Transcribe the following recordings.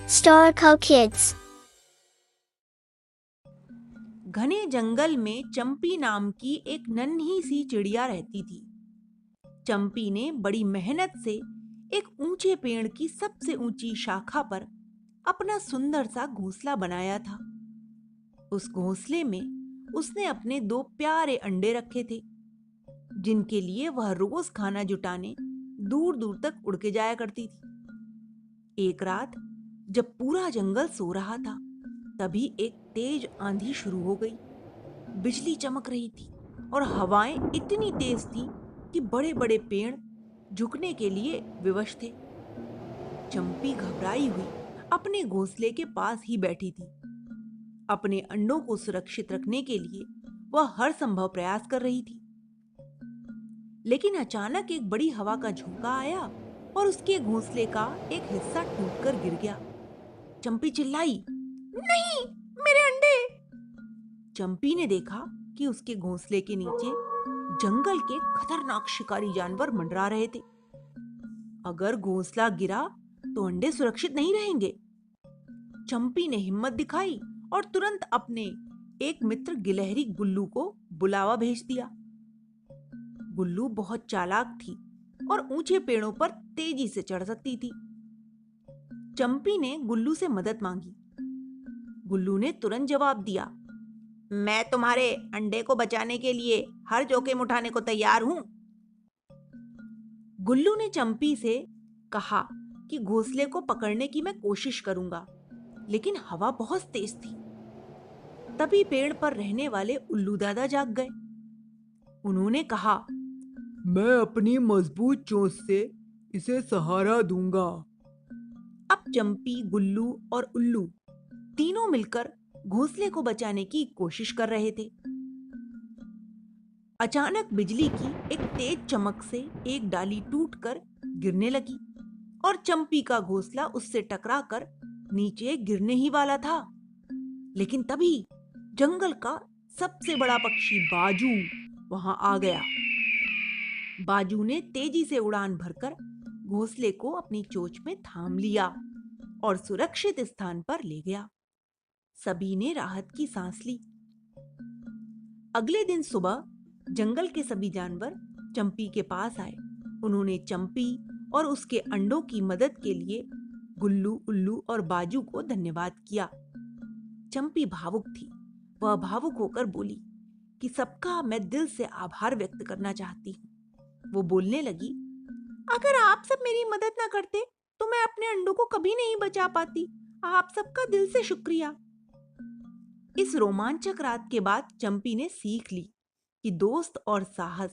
Storco Kids. घने जंगल में चंपी नाम की एक नन्ही सी चिड़िया रहती थी। चंपी ने बड़ी मेहनत से एक ऊंचे पेड़ की सबसे ऊंची शाखा पर अपना सुंदर सा घोंसला बनाया था। उस घोंसले में उसने अपने 2 प्यारे अंडे रखे थे, जिनके लिए वह रोज खाना जुटाने दूर दूर तक उड़ के जाया करती थी। एक रात जब पूरा जंगल सो रहा था, तभी एक तेज आंधी शुरू हो गई। बिजली चमक रही थी और हवाएं इतनी तेज थीं कि बड़े बड़े पेड़ झुकने के लिए विवश थे। चंपी घबराई हुई अपने घोंसले के पास ही बैठी थी। अपने अंडों को सुरक्षित रखने के लिए वह हर संभव प्रयास कर रही थी। लेकिन अचानक एक बड़ी हवा का झोंका आया और उसके घोंसले का एक हिस्सा टूटकर गिर गया। चंपी चिल्लाई, नहीं, मेरे अंडे! चंपी ने देखा कि उसके घोंसले के नीचे जंगल के खतरनाक शिकारी जानवर मंडरा रहे थे। अगर घोंसला गिरा तो अंडे सुरक्षित नहीं रहेंगे। चंपी ने हिम्मत दिखाई और तुरंत अपने एक मित्र गिलहरी गुल्लू को बुलावा भेज दिया। गुल्लू बहुत चालाक थी और ऊंचे पेड़ों पर तेजी से चढ़ सकती थी। चंपी ने गुल्लू से मदद मांगी। गुल्लू ने तुरंत जवाब दिया, मैं तुम्हारे अंडे को बचाने के लिए हर जोखिम उठाने को तैयार हूं। गुल्लू ने चंपी से कहा कि घोंसले को पकड़ने की मैं कोशिश करूंगा, लेकिन हवा बहुत तेज थी। तभी पेड़ पर रहने वाले उल्लू दादा जाग गए। उन्होंने कहा, मैं अपनी मजबूत चोंच से इसे सहारा दूंगा। अब चंपी, गुल्लू और उल्लू तीनों मिलकर घोंसले को बचाने की कोशिश कर रहे थे। अचानक बिजली की एक तेज चमक से एक डाली टूटकर गिरने लगी और चंपी का घोंसला उससे टकराकर नीचे गिरने ही वाला था। लेकिन तभी जंगल का सबसे बड़ा पक्षी बाजू वहां आ गया। बाजू ने तेजी से उड़ान भरकर घोंसले को अपनी चोंच में थाम लिया और सुरक्षित स्थान पर ले गया। सभी ने राहत की सांस ली। अगले दिन सुबह जंगल के सभी जानवर चंपी के पास आए। उन्होंने चंपी और उसके अंडों की मदद के लिए गुल्लू, उल्लू और बाजू को धन्यवाद किया। चंपी भावुक थी। वह भावुक होकर बोली कि सबका मैं दिल से आभार व्यक्त करना चाहती हूँ। वो बोलने लगी, अगर आप सब मेरी मदद ना करते तो मैं अपने अंडों को कभी नहीं बचा पाती। आप सबका दिल से शुक्रिया। इस रोमांचक रात के बाद चंपी ने सीख ली कि दोस्त और साहस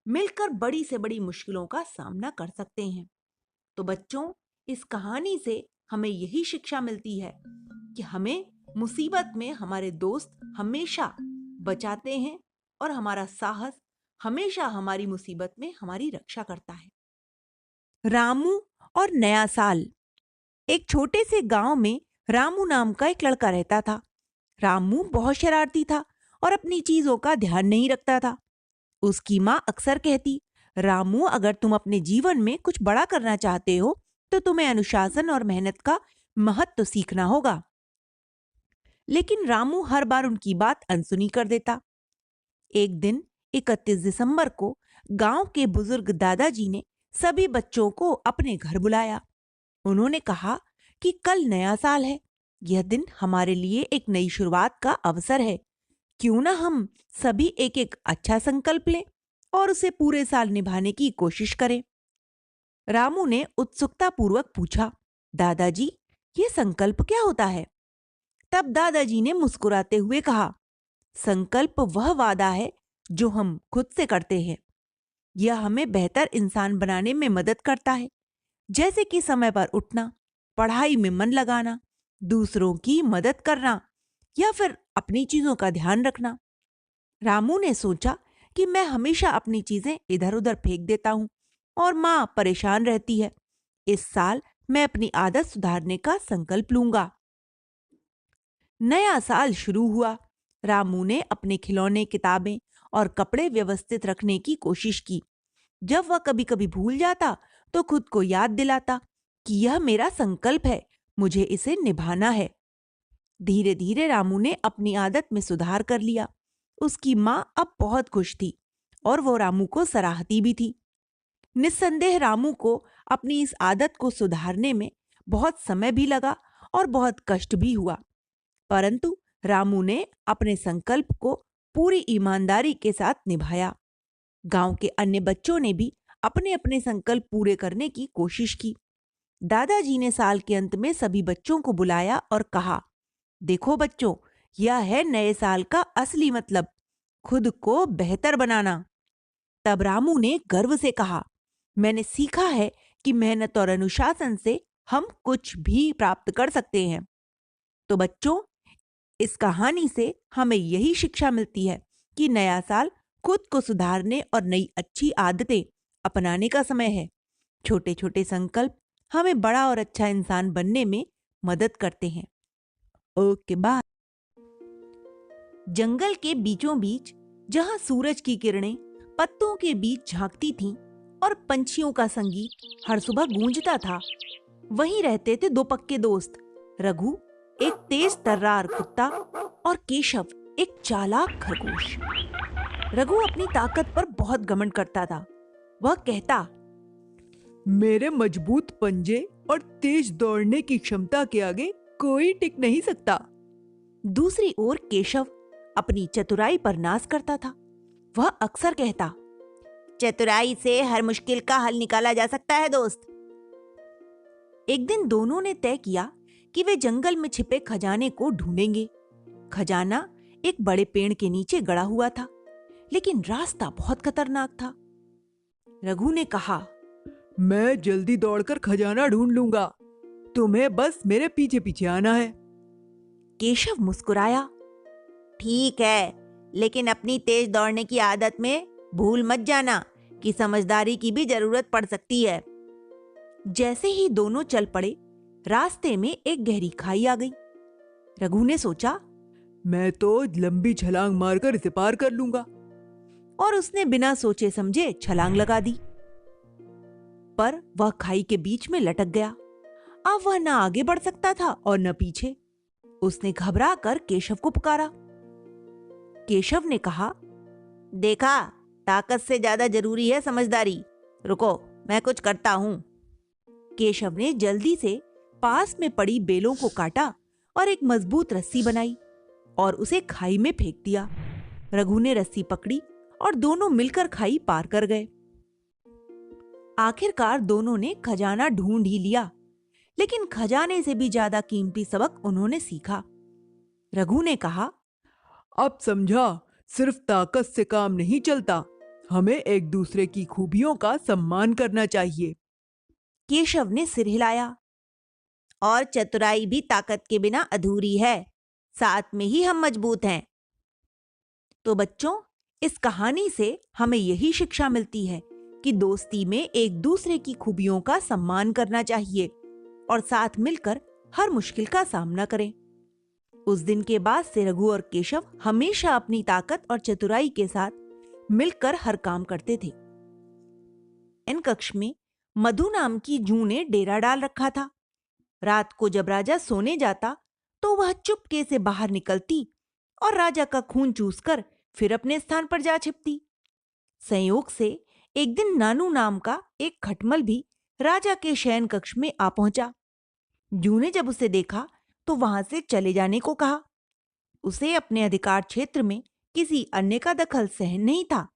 मिलकर बड़ी से बड़ी मुश्किलों का सामना कर सकते हैं। तो बच्चों, इस कहानी से हमें यही शिक्षा मिलती है कि हमें मुसीबत में हमारे दोस्त हमेशा बचाते हैं और हमारा साहस हमेशा हमारी मुसीबत में हमारी रक्षा करता है। रामू और नया साल। एक छोटे से गांव में रामू नाम का एक लड़का रहता था। रामू बहुत शरारती था और अपनी चीजों का ध्यान नहीं रखता था। उसकी माँ अक्सर कहती, रामू, अगर तुम अपने जीवन में कुछ बड़ा करना चाहते हो तो तुम्हें अनुशासन और मेहनत का महत्व सीखना होगा। लेकिन रामू हर बार उनकी बात अनसुनी कर देता। एक दिन 31 दिसंबर को गांव के बुजुर्ग दादाजी ने सभी बच्चों को अपने घर बुलाया। उन्होंने कहा कि कल नया साल है। यह दिन हमारे लिए एक नई शुरुआत का अवसर है। क्यों ना हम सभी एक एक अच्छा संकल्प लें और उसे पूरे साल निभाने की कोशिश करें। रामू ने उत्सुकता पूर्वक पूछा, दादाजी, ये संकल्प क्या होता है? तब दादाजी ने मुस्कुराते हुए कहा, संकल्प वह वादा है जो हम खुद से करते हैं। यह हमें बेहतर इंसान बनाने में मदद करता है, जैसे कि समय पर उठना, पढ़ाई में मन लगाना, दूसरों की मदद करना या फिर अपनी चीजों का ध्यान रखना। रामू ने सोचा कि मैं हमेशा अपनी चीजें इधर उधर फेंक देता हूं और मां परेशान रहती है। इस साल मैं अपनी आदत सुधारने का संकल्प लूंगा। नया साल शुरू हुआ। रामू ने अपने खिलौने, किताबें और कपड़े व्यवस्थित रखने की कोशिश की। जब वह कभी कभी भूल जाता तो खुद को याद दिलाता कि यह मेरा संकल्प है, मुझे इसे निभाना है। धीरे धीरे रामू ने अपनी आदत में सुधार कर लिया। उसकी माँ अब बहुत खुश थी और वो रामू को सराहती भी थी। निस्संदेह रामू को अपनी इस आदत को सुधारने में बहुत समय भी लगा और बहुत कष्ट भी हुआ, परंतु रामू ने अपने संकल्प को पूरी ईमानदारी के साथ निभाया। गांव के अन्य बच्चों ने भी अपने अपने संकल्प पूरे करने की कोशिश की। दादाजी ने साल के अंत में सभी बच्चों को बुलाया और कहा, देखो बच्चों, यह है नए साल का असली मतलब, खुद को बेहतर बनाना। तब रामू ने गर्व से कहा, मैंने सीखा है कि मेहनत और अनुशासन से हम कुछ भी प्राप्त कर सकते हैं। तो बच्चों, इस कहानी से हमें यही शिक्षा मिलती है कि नया साल खुद को सुधारने और नई अच्छी आदतें अपनाने का समय है। छोटे छोटे संकल्प हमें बड़ा और अच्छा इंसान बनने में मदद करते हैं। Okay bye. जंगल के बीचों बीच, जहां सूरज की किरणें पत्तों के बीच झांकती थीं और पंछियों का संगीत हर सुबह गूंजता था, वहीं रहते थे दो पक्के दोस्त, रघु एक तेज तर्रार कुत्ता और केशव एक चालाक खरगोश। रघु अपनी ताकत पर बहुत घमंड करता था। वह कहता, मेरे मजबूत पंजे और तेज दौड़ने की क्षमता के आगे कोई टिक नहीं सकता। दूसरी ओर केशव अपनी चतुराई पर नाज करता था। वह अक्सर कहता, चतुराई से हर मुश्किल का हल निकाला जा सकता है दोस्त। एक दिन दोनों ने तय किया कि वे जंगल में छिपे खजाने को ढूंढेंगे। खजाना एक बड़े पेड़ के नीचे गड़ा हुआ था, लेकिन रास्ता बहुत खतरनाक था। रघु ने कहा, मैं जल्दी दौड़कर खजाना ढूंढ लूंगा, तुम्हें बस मेरे पीछे पीछे आना है। केशव मुस्कुराया, ठीक है, लेकिन अपनी तेज दौड़ने की आदत में भूल मत जाना कि समझदारी की भी जरूरत पड़ सकती है। जैसे ही दोनों चल पड़े, रास्ते में एक गहरी खाई आ गई। रघु ने सोचा, मैं तो लंबी छलांग मारकर इसे पार कर लूंगा। और उसने बिना सोचे समझे छलांग लगा दी। पर वह खाई के बीच में लटक गया। अब वह न आगे बढ़ सकता था और न पीछे। उसने घबरा कर केशव को पुकारा। केशव ने कहा, देखा, ताकत से ज्यादा जरूरी है समझदारी। रुको, मैं कुछ करता हूं। केशव ने जल्दी से पास में पड़ी बेलों को काटा और एक मजबूत रस्सी बनाई और उसे खाई में फेंक दिया। रघु ने रस्सी पकड़ी और दोनों मिलकर खाई पार कर गए। आखिरकार दोनों ने खजाना ढूंढ ही लिया, लेकिन खजाने से भी ज्यादा कीमती सबक उन्होंने सीखा। रघु ने कहा, अब समझा, सिर्फ ताकत से काम नहीं चलता, हमें एक दूसरे की खूबियों का सम्मान करना चाहिए। केशव ने सिर हिलाया, और चतुराई भी ताकत के बिना अधूरी है, साथ में ही हम मजबूत हैं। तो बच्चों, इस कहानी से हमें यही शिक्षा मिलती है कि दोस्ती में एक दूसरे की खूबियों का सम्मान करना चाहिए और साथ मिलकर हर मुश्किल का सामना करें। उस दिन के बाद से रघु और केशव हमेशा अपनी ताकत और चतुराई के साथ मिलकर हर काम करते थे। इन कक्ष में मधु नाम की जूं ने डेरा डाल रखा था। रात को जब राजा सोने जाता तो वह चुपके से बाहर निकलती और राजा का खून चूसकर फिर अपने स्थान पर जा छिपती। संयोग से एक दिन नानू नाम का एक खटमल भी राजा के शयन कक्ष में आ पहुंचा। जूं ने जब उसे देखा तो वहां से चले जाने को कहा। उसे अपने अधिकार क्षेत्र में किसी अन्य का दखल सहन नहीं था,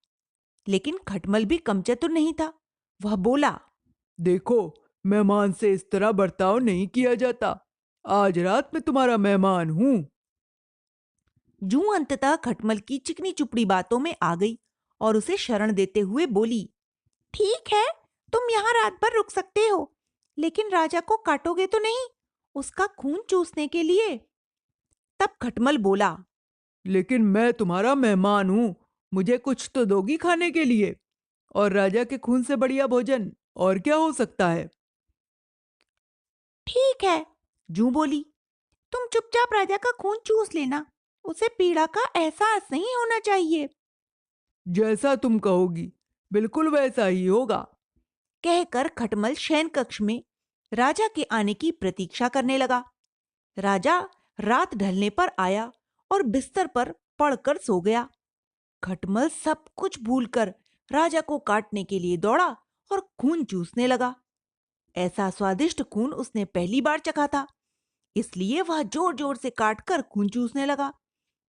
लेकिन खटमल भी कम चतुर नहीं था। वह बोला, देखो, मेहमान से इस तरह बर्ताव नहीं किया जाता। आज रात मैं तुम्हारा मेहमान हूं। जूं अंततः खटमल की चिकनी चुपड़ी बातों में आ गई और उसे शरण देते हुए बोली, ठीक है, तुम यहाँ रात भर रुक सकते हो, लेकिन राजा को काटोगे तो नहीं, उसका खून चूसने के लिए। तब खटमल बोला, लेकिन मैं तुम्हारा मेहमान हूं, मुझे कुछ तो दोगी खाने के लिए, और राजा के खून से बढ़िया भोजन और क्या हो सकता है। ठीक है, जूं बोली, तुम चुपचाप राजा का खून चूस लेना, उसे पीड़ा का एहसास नहीं होना चाहिए। जैसा तुम कहोगी, बिल्कुल वैसा ही होगा। कहकर खटमल शयन कक्ष में राजा के आने की प्रतीक्षा करने लगा। राजा रात ढलने पर आया और बिस्तर पर पड़कर सो गया। खटमल सब कुछ भूलकर राजा को काटने के लिए दौड़ा और खून चूसने लगा। ऐसा स्वादिष्ट खून उसने पहली बार चखा था, इसलिए वह जोर जोर से काटकर खून चूसने लगा।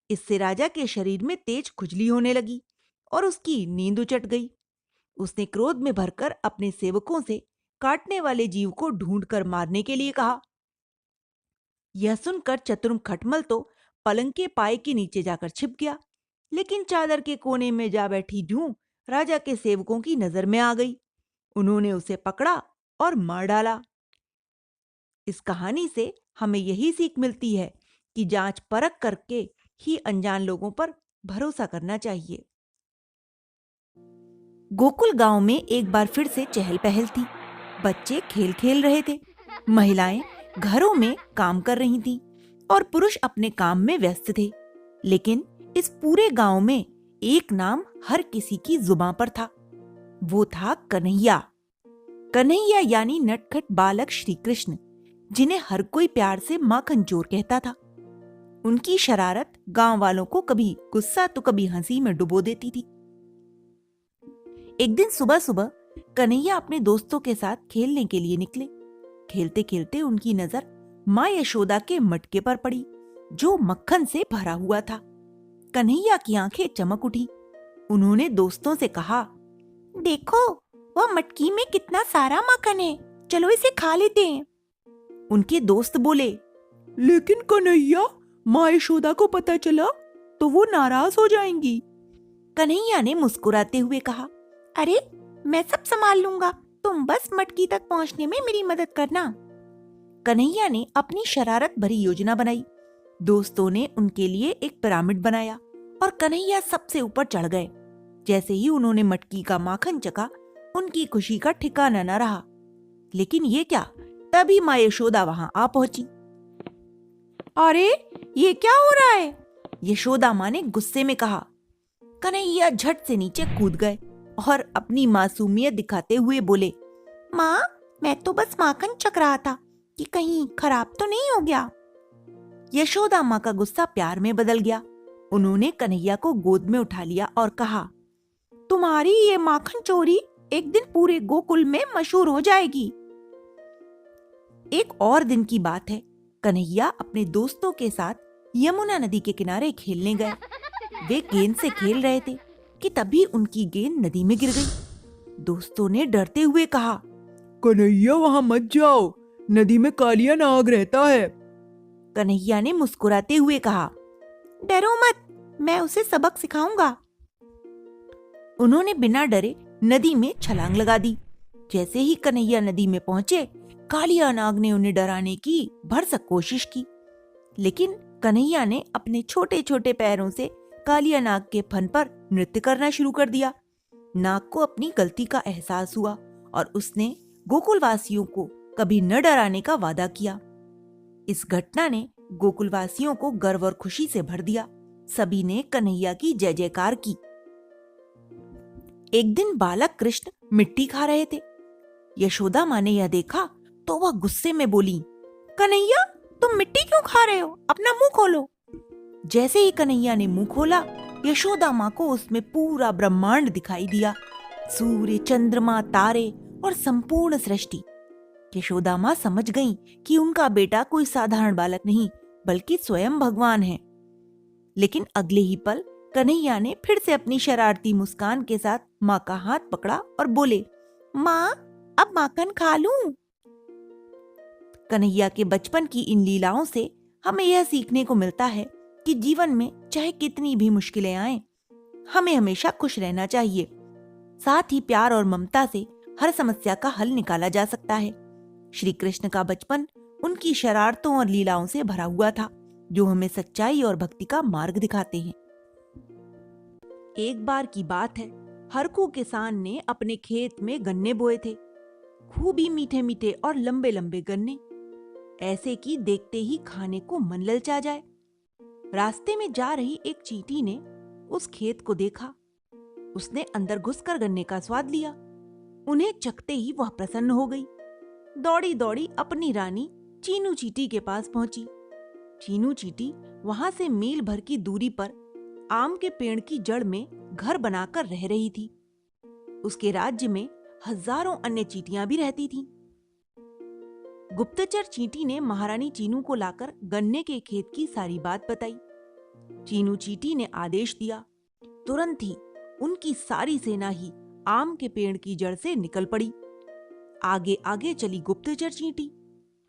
इससे राजा के शरीर में तेज खुजली होने लगी और उसकी नींद उचट गई। उसने क्रोध में भरकर अपने सेवकों से काटने वाले जीव को ढूंढकर मारने के लिए कहा। यह सुनकर चतुर खटमल तो पलंग के पाए के नीचे जाकर छिप गया, लेकिन चादर के कोने में जा बैठी जूं राजा के सेवकों की नजर में आ गई। उन्होंने उसे पकड़ा और मार डाला। इस कहानी से हमें यही सीख मिलती है कि जांच परख करके ही अनजान लोगों पर भरोसा करना चाहिए। गोकुल गांव में एक बार फिर से चहल पहल थी। बच्चे खेल खेल रहे थे, महिलाएं घरों में काम कर रही थीं और पुरुष अपने काम में व्यस्त थे। लेकिन इस पूरे गांव में एक नाम हर किसी की जुबां पर था। वो था कन्हैया। कन्हैया यानी नटखट बालक श्री कृष्ण, जिन्हें हर कोई प्यार से माखन चोर कहता था। उनकी शरारत गांव वालों को कभी गुस्सा तो कभी हंसी में डुबो देती थी। एक दिन सुबह सुबह कन्हैया अपने दोस्तों के साथ खेलने के लिए निकले। खेलते खेलते उनकी नजर माँ यशोदा के मटके पर पड़ी, जो मक्खन से भरा हुआ था। कन्हैया की आंखें चमक उठी। उन्होंने दोस्तों से कहा, देखो वह मटकी में कितना सारा माखन है, चलो इसे खा लेते हैं। उनके दोस्त बोले, लेकिन कन्हैया, माँ यशोदा को पता चला तो वो नाराज हो जाएंगी। कन्हैया ने मुस्कुराते हुए कहा, अरे मैं सब संभाल लूंगा, तुम बस मटकी तक पहुंचने में मेरी मदद करना। कन्हैया ने अपनी शरारत भरी योजना बनाई। दोस्तों ने उनके लिए एक पिरामिड बनाया और कन्हैया सबसे ऊपर चढ़ गए। जैसे ही उन्होंने मटकी का माखन चखा, उनकी खुशी का ठिकाना न रहा। लेकिन ये क्या, तभी माँ यशोदा वहां आ पहुंची। अरे ये क्या हो रहा है? यशोदा माँ ने गुस्से में कहा। कन्हैया झट से नीचे कूद गए और अपनी मासूमियत दिखाते हुए बोले, माँ मैं तो बस माखन चख रहा था कि कहीं खराब तो नहीं हो गया। यशोदा माँ का गुस्सा प्यार में बदल गया। उन्होंने कन्हैया को गोद में उठा लिया और कहा, तुम्हारी ये माखन चोरी एक दिन पूरे गोकुल में मशहूर हो जाएगी। एक और दिन की बात है। कन्हैया अपने दोस्तों के साथ यमुना नदी के किनारे खेलने गए। वे गेंद से खेल रहे थे कि तभी उनकी गेंद नदी में गिर गई। दोस्तों ने डरते हुए कहा, कन्हैया वहां मत जाओ, नदी में कालिया नाग रहता है। कन्हैया ने मुस्कुराते हुए कहा, डरो मत, मैं उसे सबक सिखाऊंगा। उन्होंने बिना डरे नदी में छलांग लगा दी। जैसे ही कन्हैया नदी में पहुंचे, कालिया नाग ने उन्हें डराने की भरसक कोशिश की। लेकिन कन्हैया ने अपने छोटे छोटे पैरों से कालिया नाग के फन पर नृत्य करना शुरू कर दिया। नाग को अपनी गलती का एहसास हुआ और उसने गोकुलवासियों को कभी न डराने का वादा किया। इस घटना ने गोकुलवासियों को गर्व और खुशी से भर दिया। सभी ने कन्हैया की जय जयकार की। एक दिन बालक कृष्ण मिट्टी खा रहे थे। यशोदा माँ ने यह देखा तो वह गुस्से में बोली, कन्हैया तुम मिट्टी क्यों खा रहे हो, अपना मुंह खोलो। जैसे ही कन्हैया ने मुंह खोला, यशोदा माँ को उसमें पूरा ब्रह्मांड दिखाई दिया, सूर्य, चंद्रमा, तारे और संपूर्ण सृष्टि। यशोदा माँ समझ गईं कि उनका बेटा कोई साधारण बालक नहीं बल्कि स्वयं भगवान है। लेकिन अगले ही पल कन्हैया ने फिर से अपनी शरारती मुस्कान के साथ माँ का हाथ पकड़ा और बोले, माँ अब माखन खा लूं। कन्हैया के बचपन की इन लीलाओं से हमें यह सीखने को मिलता है कि जीवन में चाहे कितनी भी मुश्किलें आएं, हमें हमेशा खुश रहना चाहिए। साथ ही प्यार और ममता से हर समस्या का हल निकाला जा सकता है। श्री कृष्ण का बचपन उनकी शरारतों और लीलाओं से भरा हुआ था, जो हमें सच्चाई और भक्ति का मार्ग दिखाते हैं। एक बार की बात है, हरकू किसान ने अपने खेत में गन्ने बोए थे। खूब ही मीठे मीठे और लंबे लंबे गन्ने, ऐसे कि देखते ही खाने को मन ललचा जाए। रास्ते में जा रही एक चींटी ने उस खेत को देखा। उसने अंदर घुसकर गन्ने का स्वाद लिया। उन्हें चखते ही वह प्रसन्न हो गई। दौड़ी दौड़ी अपनी रानी चीनू चींटी के पास पहुंची। चीनू चींटी वहां से मील भर की दूरी पर आम के पेड़ की जड़ में घर बनाकर रह रही थी। उसके राज्य में हजारों अन्य चींटियां भी रहती थीं। गुप्तचर चींटी ने महारानी चीनू को लाकर गन्ने के खेत की सारी बात बताई। चीनू चींटी ने आदेश दिया। तुरंत ही उनकी सारी सेना ही आम के पेड़ की जड़ से निकल पड़ी। आगे आगे चली गुप्तचर चींटी।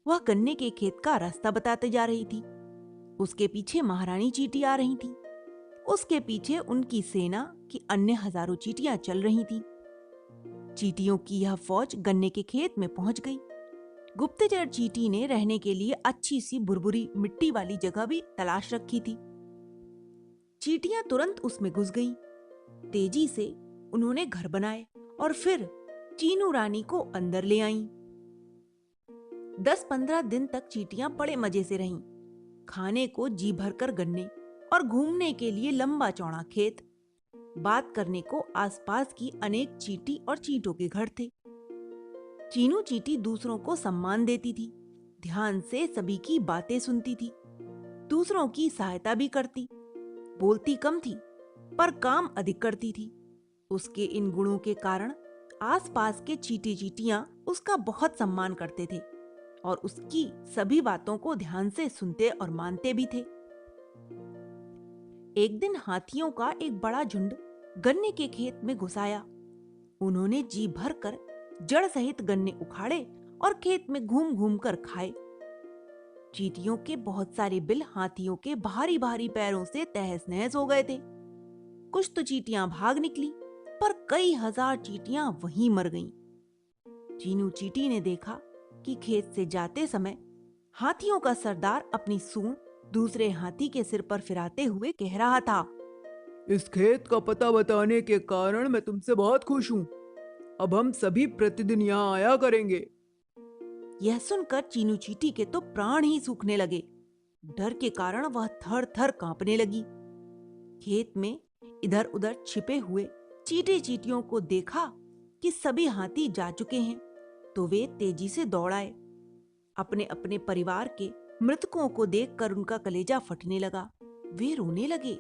वह गन्ने के खेत का रास्ता बताते जा रही थी। उसके पीछे महारानी चींटी आ रही थी। उसके पीछे उनकी सेना की अन्य हजारों चींटियां चल रही थीं। चींटियों की यह फौज गन्ने के खेत में पहुंच गई। गुप्तचर चींटी ने रहने के लिए अच्छी सी भुरभुरी मिट्टी वाली जगह भी तलाश रखी थी। चींटियां तुरंत उसमें घुस गईं। तेजी से उन्होंने घर बनाए और फिर चीनू रानी को अंदर ले आईं। 10-15 दिन तक चींटियां बड़े मजे से रहीं। खाने को जी भरकर गन्ने और घूमने के लिए लंबा चौड़ा खेत। बात करने को आसपास की अनेक चींटी और चींटों के घर थे। चीनू चींटी दूसरों को सम्मान देती थी, ध्यान से सभी की बातें सुनती थी, दूसरों की सहायता भी करती। बोलती कम थी पर काम अधिक करती थी। उसके इन गुणों के कारण आसपास के चींटी चींटियां उसका बहुत सम्मान करते थे और उसकी सभी बातों को ध्यान से सुनते और मानते भी थे। एक दिन हाथियों का एक बड़ा झुंड गन्ने के खेत में घुस आया। उन्होंने जी भर कर जड़ सहित गन्ने उखाड़े और खेत में घूम घूम कर खाए। चींटियों के बहुत सारे बिल हाथियों के भारी भारी पैरों से तहस नहस हो गए थे। कुछ तो चींटियां भाग निकली पर कई हजार चींटियां वहीं मर गईं। चीनू चींटी ने देखा कि खेत से जाते समय हाथियों का सरदार अपनी सूंड दूसरे हाथी के सिर पर फिराते हुए कह रहा था, इस खेत का पता बताने के कारण मैं तुमसे बहुत खुश हूँ। अब हम सभी प्रतिदिन यहाँ आया करेंगे। यह सुनकर चीनू चींटी के तो प्राण ही सूखने लगे। डर के कारण वह थर थर कांपने लगी। खेत में इधर उधर छिपे हुए चींटी चींटियों को देखा कि सभी हाथी जा चुके हैं तो वे तेजी से दौड़ आए। अपने अपने परिवार के मृतकों को देखकर उनका कलेजा फटने लगा। वे रोने लगे।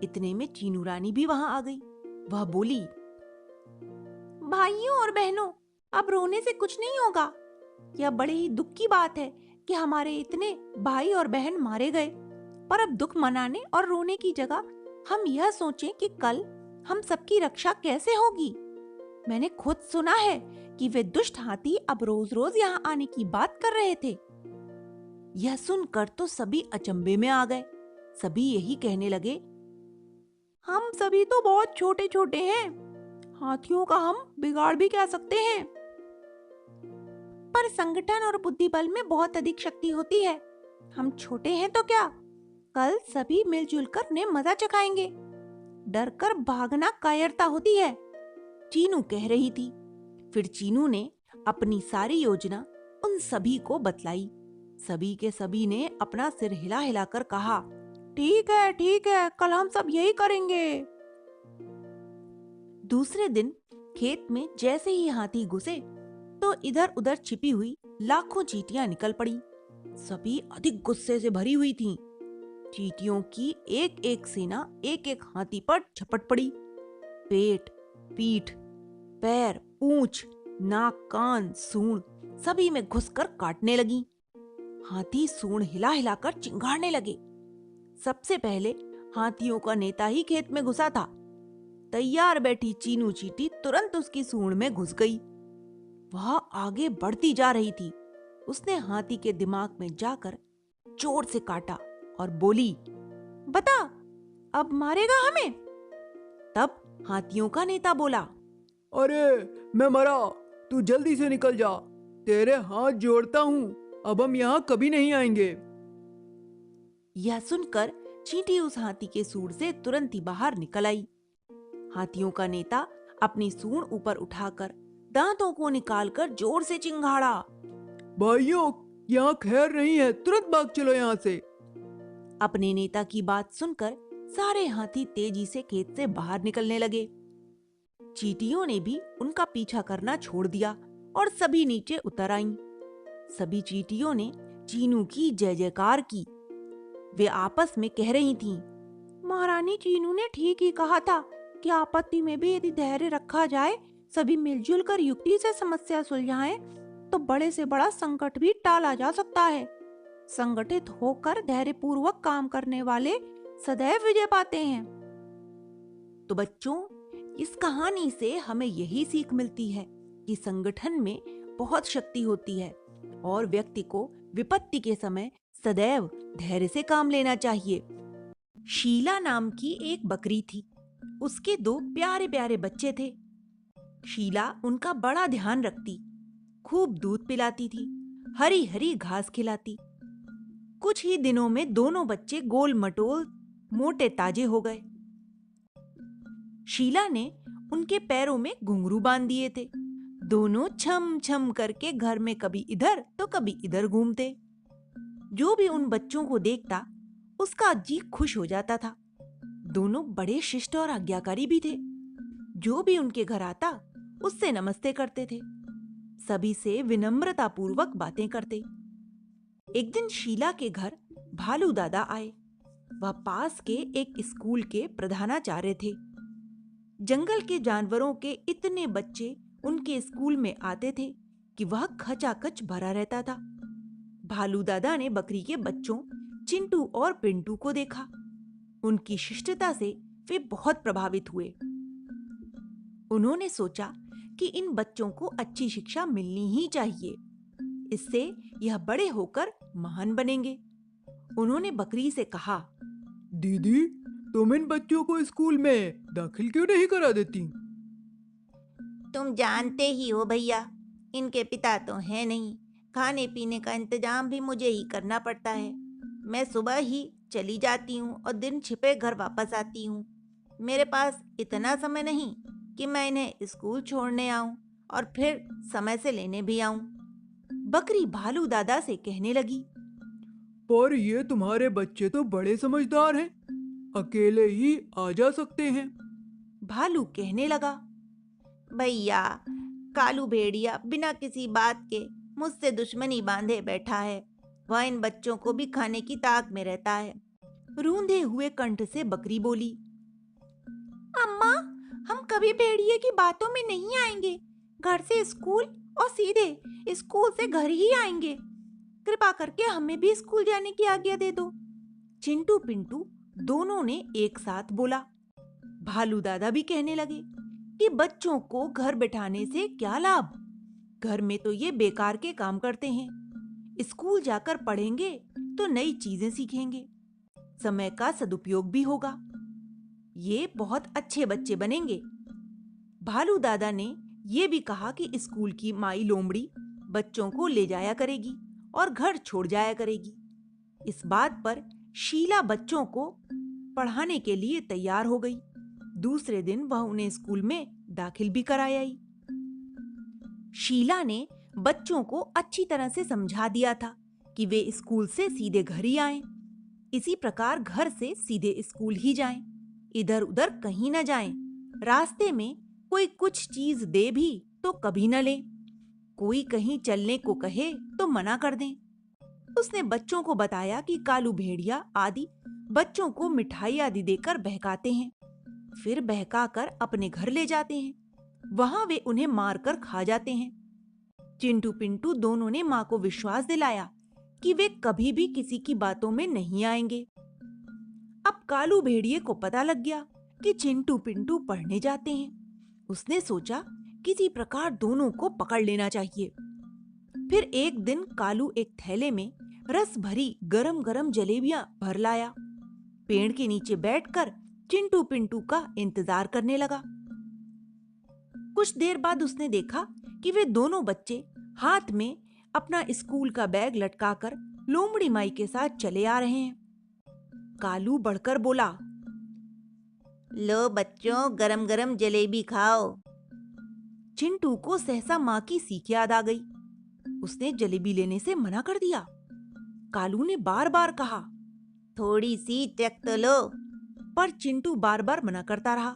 इतने में चीनू रानी भी वहां आ गई। वह बोली, भाइयों और बहनों, अब रोने से कुछ नहीं होगा। यह बड़े ही दुख की बात है कि हमारे इतने भाई और बहन मारे गए, पर अब दुख मनाने और रोने की जगह हम यह सोचें कि कल हम सबकी रक्षा कैसे होगी। मैंने खुद सुना है कि वे दुष्ट हाथी अब रोज रोज यहाँ आने की बात कर रहे थे। यह सुनकर तो सभी अचंभे में आ गए। सभी यही कहने लगे, हम सभी तो बहुत छोटे छोटे हैं, हाथियों का हम बिगाड़ भी क्या सकते हैं। पर संगठन और बुद्धि बल में बहुत अधिक शक्ति होती है। हम छोटे हैं तो क्या, कल सभी मिलजुल कर उन्हें मजा चखाएंगे। डर कर भागना कायरता होती है, चीनू कह रही थी। फिर चीनू ने अपनी सारी योजना उन सभी को बतलाई। सभी के सभी ने अपना सिर हिला हिला कर कहा, ठीक है, कल हम सब यही करेंगे। दूसरे दिन खेत में जैसे ही हाथी घुसे तो इधर उधर छिपी हुई लाखों चींटियां निकल पड़ी। सभी अधिक गुस्से से भरी हुई थीं। चींटियों की एक एक सेना एक एक हाथी पर झपट पड़ी। पेट, पीठ, पैर, पूंछ, नाक, कान, सूंड सभी में घुसकर काटने लगी। हाथी सूंड हिला हिलाकर चिंगाड़ने लगे। सबसे पहले हाथियों का नेता ही खेत में घुसा था। तैयार बैठी चीनू चींटी तुरंत उसकी सूंड में घुस गई। वह आगे बढ़ती जा रही थी। उसने हाथी के दिमाग में जाकर जोर से काटा और बोली, बता, अब मारेगा हमें? तब हाथियों का नेता बोला, अरे मैं मरा, तू जल्दी से निकल जा, तेरे हाथ जोड़ता हूँ, अब हम यहाँ कभी नहीं आएंगे। यह सुनकर चींटी उस हाथी के सूंड से तुरंत ही बाहर निकल आई। हाथियों का नेता अपनी सूंड ऊपर उठाकर दांतों को निकालकर जोर से चिंगाड़ा, भाइयों, यहाँ खैर नहीं है, तुरंत भाग चलो यहाँ से। अपने नेता की बात सुनकर सारे हाथी तेजी से खेत से बाहर निकलने लगे। चींटियों ने भी उनका पीछा करना छोड़ दिया और सभी नीचे उतर आईं। सभी चींटियों ने चीनू की जय जयकार की। वे आपस में कह रही थीं, महारानी चीनू ने ठीक ही कहा था कि आपत्ति में भी यदि धैर्य रखा जाए, सभी मिलजुल कर युक्ति से समस्या सुलझाएं, तो बड़े से बड़ा संकट भी टाला जा सकता है। संगठित होकर धैर्यपूर्वक काम करने वाले सदैव विजय पाते हैं। तो बच्चों, इस कहानी से हमें यही सीख मिलती है कि संगठन में बहुत शक्ति होती है और व्यक्ति को विपत्ति के समय सदैव धैर्य से काम लेना चाहिए। शीला नाम की एक बकरी थी। उसके 2 प्यारे प्यारे बच्चे थे। शीला उनका बड़ा ध्यान रखती, खूब दूध पिलाती थी, हरी हरी घास खिलाती। कुछ ही दिनों में दोनों बच्चे गोल मटोल मोटे ताजे हो गए। शीला ने उनके पैरों में घुंघरू बांध दिए थे। दोनों छम छम करके घर में कभी इधर तो कभी इधर घूमते। जो भी उन बच्चों को देखता उसका जी खुश हो जाता था। दोनों बड़े शिष्ट और आज्ञाकारी भी थे। जो भी उनके घर आता उससे नमस्ते करते थे, सभी से विनम्रता पूर्वक बातें करते। एक दिन शीला के घर भालू दादा आए। वह पास के एक स्कूल के प्रधानाचार्य थे। जंगल के जानवरों के इतने बच्चे उनके स्कूल में आते थे कि वह खचाखच भरा रहता था। भालू दादा ने बकरी के बच्चों चिंटू और पिंटू को देखा। उनकी शिष्टता से वे बहुत प्रभावित हुए। उन्होंने सोचा कि इन बच्चों को अच्छी शिक्षा मिलनी ही चाहिए, इससे यह बड़े होकर महान बनेंगे। उन्होंने बकरी से कहा, दीदी, तुम इन बच्चों को स्कूल में दाखिल क्यों नहीं करा देती? तुम जानते ही हो भैया, इनके पिता तो हैं नहीं। खाने पीने का इंतजाम भी मुझे ही करना पड़ता है। मैं सुबह ही चली जाती हूँ और दिन छिपे घर वापस आती हूँ। मेरे पास इतना समय नहीं कि मैं इन्हें स्कूल छोड़ने आऊँ और फिर समय से लेने भी आऊँ। बकरी भालू दादा से कहने लगी, पर ये तुम्हारे बच्चे तो बड़े समझदार हैं, अकेले ही आ जा सकते हैं। भालू कहने लगा, भैया, कालू भेड़िया बिना किसी बात के मुझसे दुश्मनी बांधे बैठा है। वह इन बच्चों को भी खाने की ताक में रहता है। रूंधे हुए कंठ से बकरी बोली, अम्मा, हम कभी भेड़िए की बातों में नहीं आएंगे। घर से स्कूल और सीधे स्कूल से घर ही आएंगे। कृपा करके हमें भी स्कूल जाने की आज्ञा दे दो। चिंटू पिंटू दोनों ने एक साथ बोला। भालू दादा भी कहने लगे कि बच्चों को घर बिठाने से क्या लाभ, घर में तो ये बेकार के काम करते हैं। स्कूल जाकर पढ़ेंगे तो नई चीजें सीखेंगे, समय का सदुपयोग भी होगा। ये बहुत अच्छे बच्चे बनेंगे। भालू दादा ने ये भी कहा कि स्कूल की माई लोमड़ी बच्चों को ले जाया करेगी और घर छोड़ जाया करेगी। इस बात पर शीला बच्चों को पढ़ाने के लिए तैयार हो गई। दूसरे दिन वह उन्हें स्कूल में दाखिल भी कराई आई। शीला ने बच्चों को अच्छी तरह से समझा दिया था कि वे स्कूल से सीधे घर ही आएं। इसी प्रकार घर से सीधे स्कूल ही जाएं, इधर उधर कहीं न जाएं। रास्ते में कोई कुछ चीज दे भी तो कभी न लें। कोई कहीं चलने को कहे तो मना कर दें। उसने बच्चों को बताया कि कालू भेड़िया आदि बच्चों को मिठाई आदि देकर बहकाते हैं, फिर बहकाकर अपने घर ले जाते हैं। वहां वे उन्हें मारकर खा जाते हैं। चिंटू पिंटू दोनों ने मां को विश्वास दिलाया कि वे कभी भी किसी की बातों में नहीं आएंगे। अब कालू भेड़िए को पता लग गया कि चिंटू पिंटू पढ़ने जाते हैं। उसने सोचा किसी प्रकार दोनों को पकड़ लेना चाहिए। फिर एक दिन कालू एक थैले में रस भरी गरम गरम जलेबियां भर लाया। पेड़ के नीचे बैठकर चिंटू पिंटू का इंतजार करने लगा। कुछ देर बाद उसने देखा कि वे दोनों बच्चे हाथ में अपना स्कूल का बैग लटकाकर लोमड़ी माई के साथ चले आ रहे हैं। कालू बढ़कर बोला, लो बच्चों, गरम गरम जलेबी खाओ। चिंटू को सहसा मां की सीख याद आ गई। उसने जलेबी लेने से मना कर दिया। कालू ने बार बार कहा, थोड़ी सी चख तो लो। पर चिंटू बार बार मना करता रहा।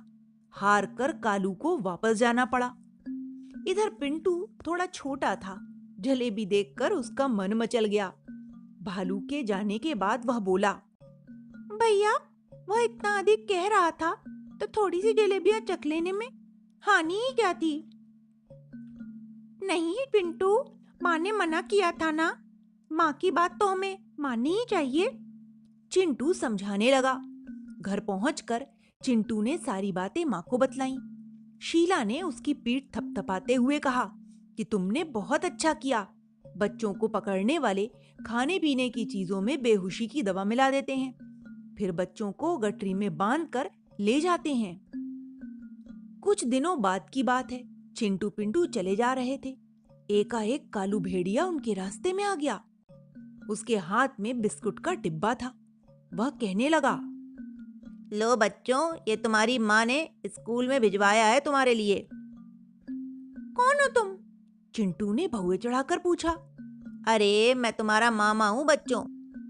हार कर कालू को वापस जाना पड़ा। इधर पिंटू थोड़ा छोटा था। जलेबी देखकर उसका मन मचल गया। भालू के जाने के बाद वह बोला, भैया, वह इतना अधिक कह रहा था तो थोड़ी सी जलेबियां चख लेने में हानि ही क्या थी? नहीं पिंटू, माँ ने मना किया था ना। माँ की बात तो हमें माननी ही चाहिए। चिंटू समझाने लगा। घर पहुंचकर चिंटू ने सारी बातें माँ को बतलाईं। शीला ने उसकी पीठ थपथपाते हुए कहा कि तुमने बहुत अच्छा किया। बच्चों को पकड़ने वाले खाने पीने की चीजों में बेहोशी की दवा मिला देते हैं, फिर बच्चों को गठरी में बांधकर ले जाते हैं। कुछ दिनों बाद की बात है। चिंटू पिंटू चले जा रहे थे। एकाएक कालू भेड़िया उनके रास्ते में आ गया। उसके हाथ में बिस्कुट का डिब्बा था। वह कहने लगा, लो बच्चों, ये तुम्हारी माँ ने स्कूल में भिजवाया है तुम्हारे लिए। कौन हो तुम? चिंटू ने भौवे चढ़ाकर पूछा। अरे, मैं तुम्हारा मामा हूँ बच्चों,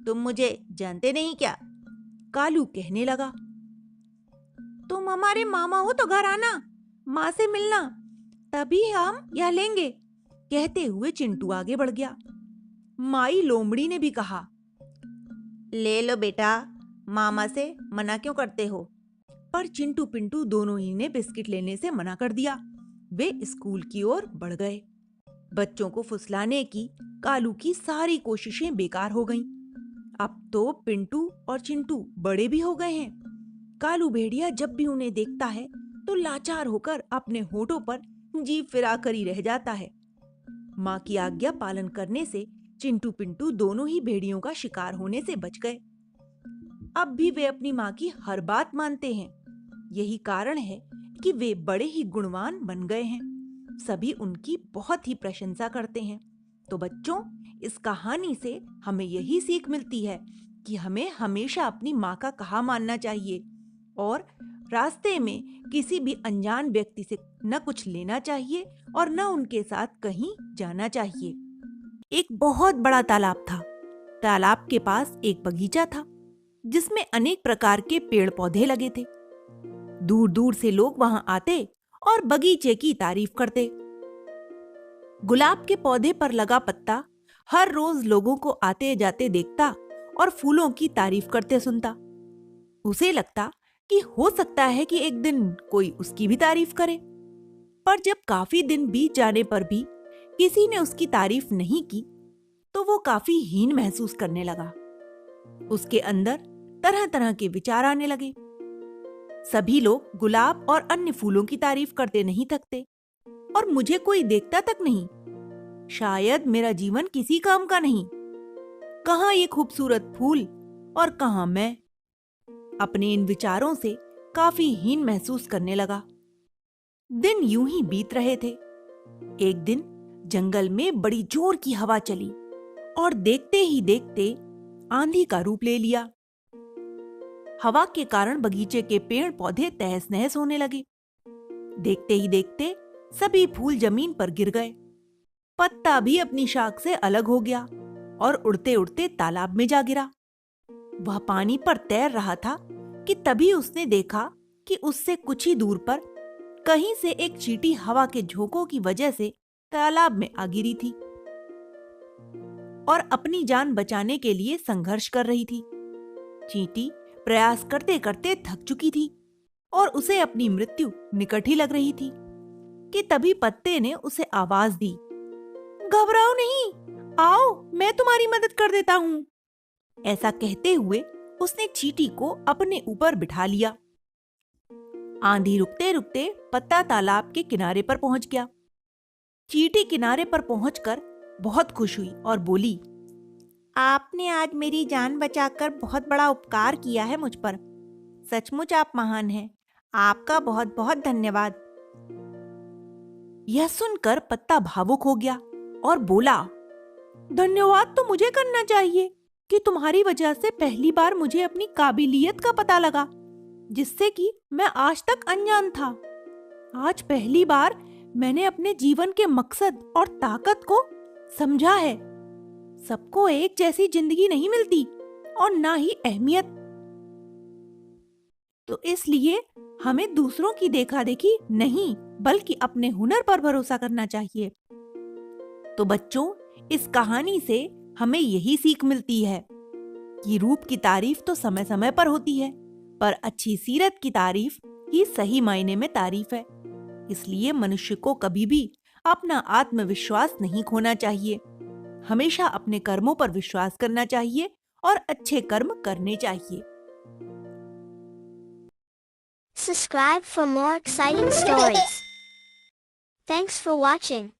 तुम मुझे जानते नहीं क्या? कालू कहने लगा। तुम हमारे मामा हो तो घर आना, माँ से मिलना, तभी हम यह लेंगे। कहते हुए चिंटू आगे बढ़ गया। माई लोमड़ी ने भी कहा, ले लो बेटा, मामा से मना क्यों करते हो? पर चिंटू पिंटू दोनों ही ने बिस्किट लेने से मना कर दिया। वे स्कूल की ओर बढ़ गए। बच्चों को फुसलाने की कालू की सारी कोशिशें बेकार हो गईं। अब तो पिंटू और चिंटू बड़े भी हो गए हैं। कालू भेड़िया जब भी उन्हें देखता है तो लाचार होकर अपने होठों पर जीभ फिराकर ही रह जाता है। माँ की आज्ञा पालन करने से चिंटू पिंटू दोनों ही भेड़ियों का शिकार होने से बच गए। अब भी वे अपनी माँ की हर बात मानते हैं। यही कारण है कि वे बड़े ही गुणवान बन गए हैं। सभी उनकी बहुत ही प्रशंसा करते हैं। तो बच्चों, इस कहानी से हमें यही सीख मिलती है कि हमें हमेशा अपनी माँ का कहा मानना चाहिए और रास्ते में किसी भी अनजान व्यक्ति से न कुछ लेना चाहिए और न उनके साथ कहीं जाना चाहिए। एक बहुत बड़ा तालाब था। तालाब के पास एक बगीचा था जिसमें अनेक प्रकार के पेड़ पौधे लगे थे। दूर दूर से लोग वहां आते और बगीचे की तारीफ करते। गुलाब के पौधे पर लगा पत्ता हर रोज लोगों को आते जाते देखता और फूलों की तारीफ करते सुनता। उसे लगता कि हो सकता है कि एक दिन कोई उसकी भी तारीफ करे। पर जब काफी दिन बीत जाने पर भी किसी ने उसकी तारीफ नहीं की तो वो काफी हीन महसूस करने लगा। उसके अंदर तरह तरह के विचार आने लगे। सभी लोग गुलाब और अन्य फूलों की तारीफ करते नहीं थकते और मुझे कोई देखता तक नहीं। शायद मेरा जीवन किसी काम का नहीं। कहाँ ये खूबसूरत फूल और कहाँ मैं। अपने इन विचारों से काफी हीन महसूस करने लगा। दिन यूं ही बीत रहे थे। एक दिन जंगल में बड़ी जोर की हवा चली और देखते ही देखते आंधी का रूप ले लिया। हवा के कारण बगीचे के पेड़ पौधे तहस नहस होने लगे। देखते ही देखते सभी फूल जमीन पर गिर गए। पत्ता भी अपनी शाख से अलग हो गया और उड़ते उड़ते तालाब में जा गिरा। वह पानी पर तैर रहा था कि तभी उसने देखा कि उससे कुछ ही दूर पर कहीं से एक चींटी हवा के झोंकों की वजह से तालाब में आ गिरी थी और अपनी जान बचाने के लिए संघर्ष कर रही थी। चींटी प्रयास करते करते थक चुकी थी और उसे अपनी मृत्यु निकट ही लग रही थी कि तभी पत्ते ने उसे आवाज दी, घबराओ नहीं, आओ मैं तुम्हारी मदद कर देता हूँ। ऐसा कहते हुए उसने चींटी को अपने ऊपर बिठा लिया। आंधी रुकते रुकते पत्ता तालाब के किनारे पर पहुंच गया। चींटी किनारे पर पहुंचकर बहुत खुश हुई और बोली, आपने आज मेरी जान बचाकर बहुत बड़ा उपकार किया है मुझ पर। सचमुच आप महान हैं। आपका बहुत बहुत धन्यवाद। यह सुनकर पत्ता भावुक हो गया और बोला, धन्यवाद तो मुझे करना चाहिए कि तुम्हारी वजह से पहली बार मुझे अपनी काबिलियत का पता लगा, जिससे कि मैं आज तक अनजान था। आज पहली बार मैंने अपने जीवन के मकसद और ताकत को समझा है। सबको एक जैसी जिंदगी नहीं मिलती और ना ही अहमियत, तो इसलिए हमें दूसरों की देखा देखी नहीं बल्कि अपने हुनर पर भरोसा करना चाहिए। तो बच्चों, इस कहानी से हमें यही सीख मिलती है कि रूप की तारीफ तो समय समय पर होती है, पर अच्छी सीरत की तारीफ ही सही मायने में तारीफ है। इसलिए मनुष्य को कभी भी अपना आत्मविश्वास नहीं खोना चाहिए। हमेशा अपने कर्मों पर विश्वास करना चाहिए और अच्छे कर्म करने चाहिए। Subscribe for more exciting stories. Thanks for watching.